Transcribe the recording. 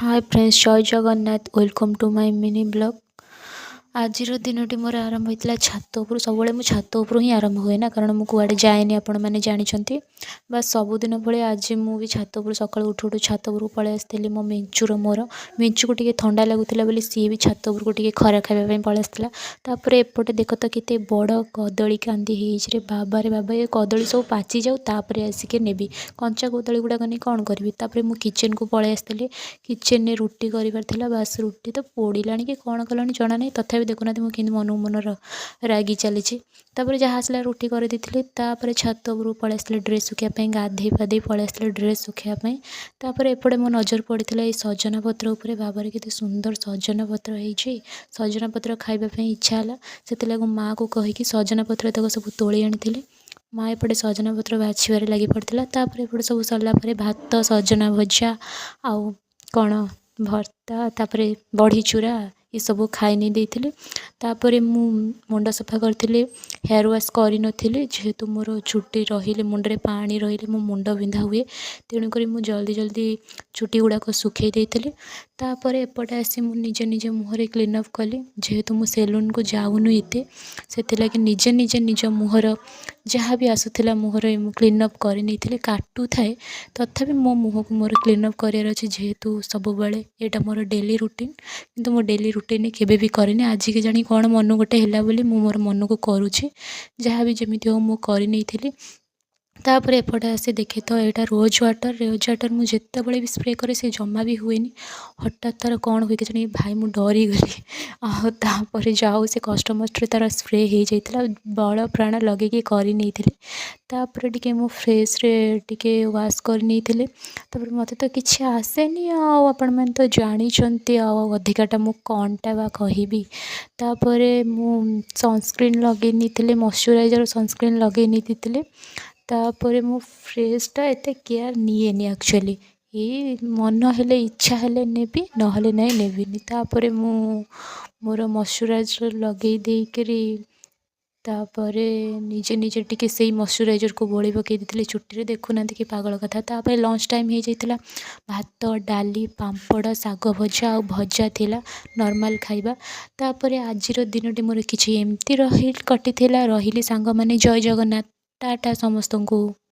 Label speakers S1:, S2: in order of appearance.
S1: हाय friends, जय Jagannath. Welcome to my mini blog. आज दिनटी मोर आरंभ होता छात उपर। सब छात उपर ही आरंभ हुए ना, कारण मुझे कुआड़े जाए आपण मैंने जानते। बस सबुदिन भाई आज मुझे छात उपर सका उठू उठू छात उपर पलि आसती। मो मिंचुर मोर मिंचु को ठंडा लगुला सी भी छात उपर को खरा खावाई पलि आसला। एपटे देख तो केते बड़ कदली कांदी रे बाबा रे बाबा, ये कदली सब पाची जाऊ तापर आसिके नेबी। कंचा कदली गुड़ाक नहीं कौन करी। मु किचेन को पलि आसती। किचेन में रुटी कर बास रुटी तो पोड़ा कि कौन कला जना नहीं। तथा देखुना मुझे मन मन रागी चली। जहाँ आसला रुटी कर दी। छात उपर पलि आसती ड्रेस सुखापी, गाधे पाधे पलि आसती ड्रेस सुखापी। एपटे मो नजर पड़ा सजना पत्र उपर। बाबारे केते सुंदर सजना पत्र होती। सजना पत्र खावाई इच्छा है, से माँ को कहीकि सजना पत्र तक सब तोली आनी। माँ एपटे सजना पत्र बाछबार लगी पड़ता। एपटे सब सरला भात, सजना भजा, आउ कौन भर्ता, तापरे बड़ी चूरा ये सब खाई नहीं देती। तापर मु मुंड सफा करी, हेयर वाश करी नथिली। जेहेतु मोर चुट्टी रहिले मुंडे पानी रहिले मो मुंड बिंधा हुए, तेणुक मुझे जल्दी जल्दी चुट्टी गुड़ाक सुखे देती। तापर एपटे आसी निजे निजे मुहर क्लीनअप कली। जेहेतु मु सेलून को जाऊनु एते, से निजे निजे निज मुहर जहाँ भी आसूला मुहर क्लीनअप कर नहीं काटू थाए। तथापि मो मुह को मोर क्लीनअप करार अच्छे। जेहेतु सब बेले यहाँ मोर डेली रुटीन, किंतु मो डेली रुटीन केबे भी करेनि। आज के जानी कौन मन गोटे है बोली मु मोर मन को करुँची। जहाँ भी जमी हो मु कर नहीं। तापर एपटे आसी देखे तो यहाँ रोज वाटर मुझे बड़े भी स्प्रे करे से जमा भी हुए। हठात तार कौन हुए कि जानी भाई मु डरी गली। आपर जाऊ से कस्टमर तार स्प्रे हो जाता बड़ प्राण लगे कर नहीं। तापर टिके मु फ्रेश रे टिके वाश कर नहीं। मत तो किसी आसेनी आपण मैंने तो जानते अधिकाटा मु कौनटा बा कहबी। तापर मु सनस्क्रीन लगे नहीं, मॉइस्चराइजर सनस्क्रीन लगे नहीं। तापर मु फ्रेसटा एत केयर निएनि एक्चुअली। ये मन हेले इच्छा हेले नेबी नहले नहीं नेबिनी। तापर मु मोर मॉइस्चराइजर लगे देकरी तापर निजे निजे टिके से मॉइस्चराइजर को बोली पकई देती चुट्टी। देखुना कि पागल कथा। तापर लंच टाइम हो जाता। भात, डाली, पांपड़, साग भजा आ भजा थिला नॉर्मल खाइबा। तापर आज दिनटी मोर किछि एमती कटि थिला। रहिली सांग माने। जय जगन्नाथ। टाटा समस्त को।